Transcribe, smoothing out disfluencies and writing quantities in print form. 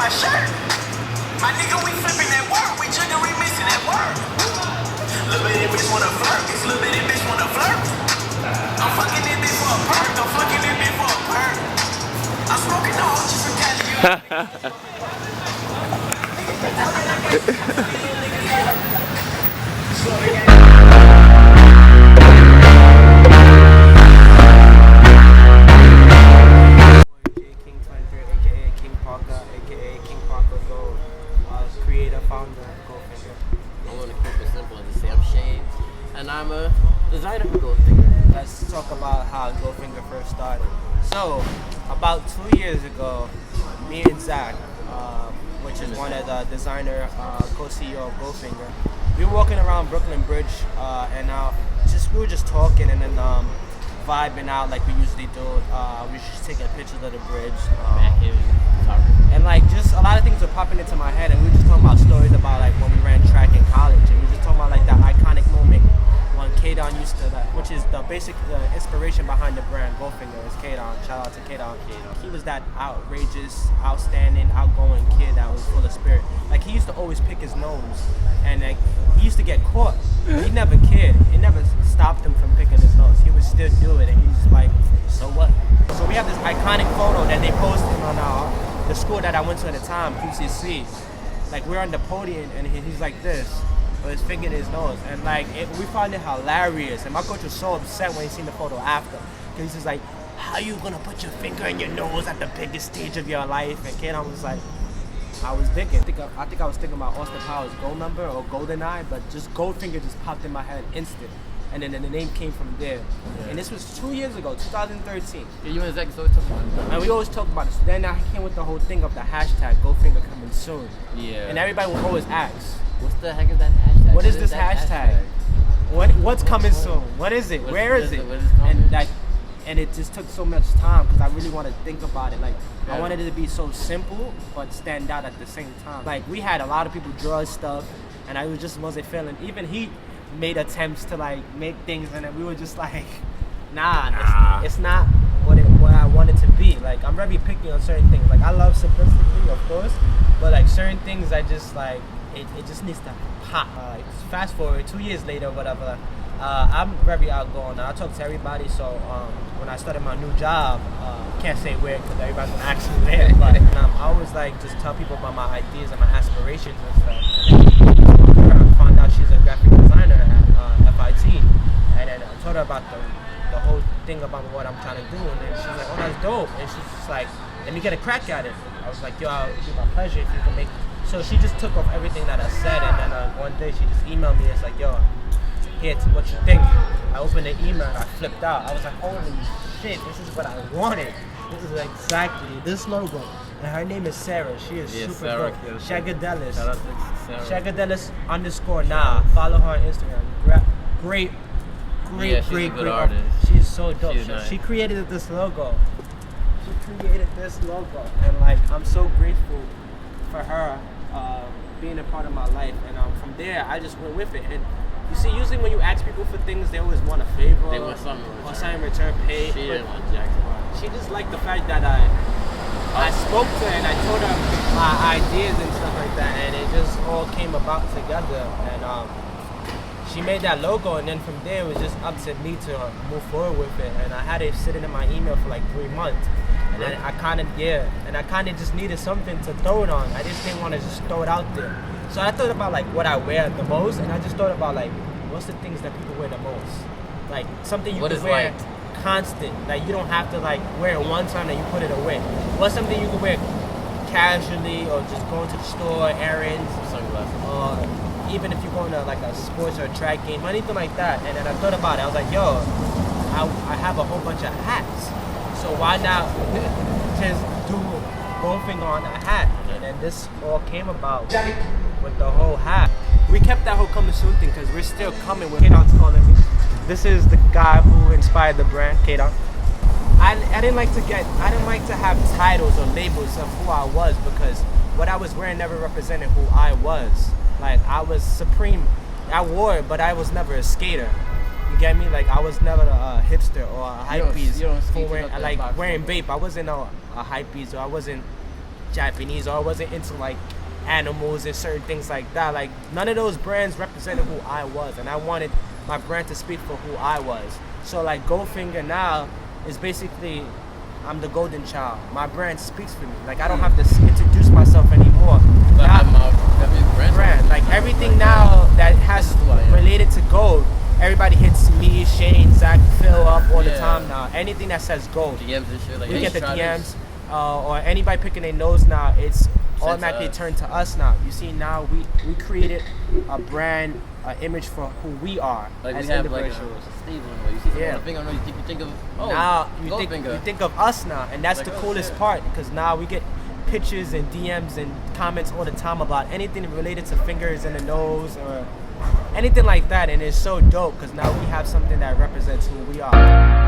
my shirt. My nigga, we flipping that word. We jiggery missing that word. Little bitty bitch wanna flirt. This little bitty bitch wanna flirt. I'm fucking this bitch for a perk. I'm fucking this bitch for a perk. I'm smoking all just from Cali. Creator, founder of Goldfinger. I want to keep it simple and just say I'm Shane, and I'm a designer for Goldfinger. Let's talk about how Goldfinger first started. So, about 2 years ago, me and Zach, which is one of the designer, co-CEO of Goldfinger, we were walking around Brooklyn Bridge, and we were just talking and then vibing out like we usually do. We were just taking pictures of the bridge. And like just a lot of things were popping into my head, and we were just talking about stories about like when we ran track in college, and we were just talking about like that iconic moment when K-Don used to, which is the inspiration behind the brand Goldfinger is K-Don. Shout out to K-Don. He was that outrageous, outstanding, outgoing kid that was full of spirit. Like he used to always pick his nose, and like he used to get caught. He never cared. It never stopped him from picking his nose. He would still do it, and he's like, so what? So we have this iconic photo that they posted on the school that I went to at the time, QCC. Like we're on the podium and he's like this, with his finger in his nose, and like we found it hilarious. And my coach was so upset when he seen the photo after, because he's just like, "How you gonna put your finger in your nose at the biggest stage of your life?" And K-Don was like, I was thinking. I think I was thinking about Austin Powers' Gold Number or GoldenEye, but just Goldfinger just popped in my head instant. And then the name came from there. Yeah. And this was 2 years ago, 2013. Yeah, you and Zach always talk about it. And we always talk about it. So then I came with the whole thing of the hashtag Goldfinger coming soon. Yeah. And everybody would always ask, what's the heck is that hashtag? What is this hashtag? What's coming soon? What is it? Where is it? And it just took so much time because I really wanted to think about it. Like I wanted it to be so simple but stand out at the same time. Like we had a lot of people draw stuff, and I just wasn't feeling. Even he made attempts to like make things, and then we were just like, nah. It's not what I want it to be. Like I'm very picky on certain things. Like I love simplicity, of course, but like certain things I just like it just needs to pop. Fast forward 2 years later, whatever. I'm very outgoing. I talk to everybody. So when I started my new job, can't say where because everybody's gonna ask me there. But I always like just tell people about my ideas and my aspirations and stuff. And then I found out she's a graphic designer at FIT, and then I told her about the whole thing about what I'm trying to do, and then she's like, "Oh, that's dope," and she's just like, "Let me get a crack at it." I was like, "Yo, it'd be my pleasure if you can make." So she just took off everything that I said, and then one day she just emailed me. It's like, "Yo, here, what you think?" I opened the email and I flipped out. I was like, "Holy shit, this is what I wanted. This is exactly this logo." And her name is Sarah. She is super Sarah, dope. Shagadelis. Shout out to Sarah. Shagadelis_nah. Follow her on Instagram. Great artist. She's so dope. Nice. She created this logo. And like I'm so grateful for her being a part of my life. And from there, I just went with it. And you see, usually when you ask people for things, they always want a favor. They want something in return. Or something in return paid. She didn't want Jack. She just liked the fact that I spoke to her and I told her my ideas and stuff like that, and it just all came about together. And she made that logo, and then from there it was just up to me to move forward with it. And I had it sitting in my email for like 3 months. And then I kind of just needed something to throw it on. I just didn't want to just throw it out there. So I thought about like what I wear the most, and I just thought about like what's the things that people wear the most. Like something you can wear constant. Like you don't have to like wear it one time and you put it away. What's something you can wear casually, or just going to the store, errands, Sunglasses, or even if you're going to like a sports or a track game, anything like that. And then I thought about it. I was like, yo, I have a whole bunch of hats. So why not just do Goldfinger on a hat? And then this all came about with the whole hat. We kept that whole coming soon thing because we're still coming with K-Don's calling me. This is the guy who inspired the brand, K-Don. I didn't like to have titles or labels of who I was, because what I was wearing never represented who I was. Like I was supreme. I wore it, but I was never a skater. You get me? Like I was never a hipster or a hypebeast. You don't wearing Bape. I wasn't a hypebeast, or I wasn't Japanese, or I wasn't into like animals and certain things like that. Like none of those brands represented who I was, and I wanted my brand to speak for who I was. So like Goldfinger now is basically I'm the golden child. My brand speaks for me. Like I don't have to introduce myself anymore. But Now, I'm a brand. Like everything now that has This is who I am. related to gold, everybody hits me, Shane, Zach, Phil up all the Yeah. time now. Anything that says gold, DMs and shit. Like, we hey, get the try DMs, this. or anybody picking their nose now. It's to automatically us. turned to us now. You see now we created a brand, an image for who we are Like as we have like individuals. Steve on you see someone Yeah. on a finger, you think of Now you Goldfinger. think of us now, and that's Like, the oh, coolest shit. part, because now we get pictures and DMs and comments all the time about anything related to fingers in the nose or anything like that, and it's so dope because now we have something that represents who we are.